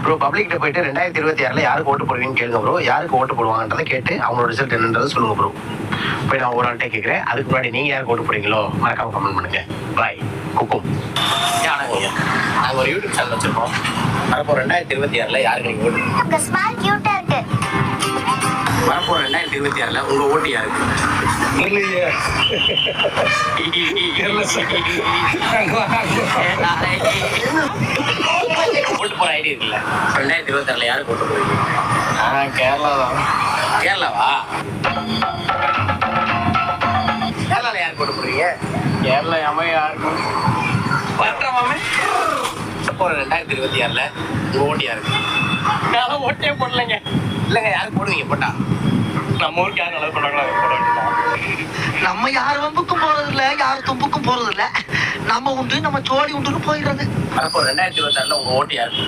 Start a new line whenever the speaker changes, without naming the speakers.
Bro public கிட்ட போயிட்டு 2026 யாருக்கு ஓட்டு போடுவீங்கன்னு கேளுங்க ப்ரோ. யாருக்கு ஓட்டு போடுவாங்கன்றதை கேட்டு அவங்களோட ரிசல்ட் என்னன்றதை சொல்லுங்க ப்ரோ. போய் நான் ஒரு ஆள்கிட்ட கேட்குறேன். அதுக்கு முன்னாடி நீங்க யாருக்கு ஓட்டு போடுறீங்களோ மறக்காம கமெண்ட் பண்ணுங்க. பாய் குக்கும். நாங்கள் ஒரு யூடியூப் சேனல் வச்சிருக்கோம். வரப்போ 2026 யாருக்கு நீங்க ஓட்டு?
உங்க ஸ்மைல் கியூட்டா இருக்கு.
வரப்போ 2026 உங்க ஓட்டு யாருக்கு? ஓட்டு போற ஐடியா இருக்குல்ல. 2026 யாருக்கு ஓட்டு போறீங்க?
கேரளா தான்.
கேரளாவா? கேரளால யாருக்கு ஓட்டு போறீங்க?
கேரளா யாருக்கும்
வரமாமே. இப்போ 2026 உங்க ஓட்டு யாருக்கு?
நான் ஓட்டே போடலைங்க.
இல்லைங்க, யாருக்கு போடுவீங்க போட்டா?
நம்ம ஊருக்கு யாரும் நல்லா பண்ணாங்களோ அதை போட வேண்டியதான்.
நம்ம யார் வம்புக்கும் போறது இல்ல, யார் தும்புக்கும் போறது இல்ல. நம்ம உண்டு, நம்ம சோழி உண்டுன்னு போயிடுறது.
வரப்போ 2026 உங்க ஓட்டு யாருக்கு?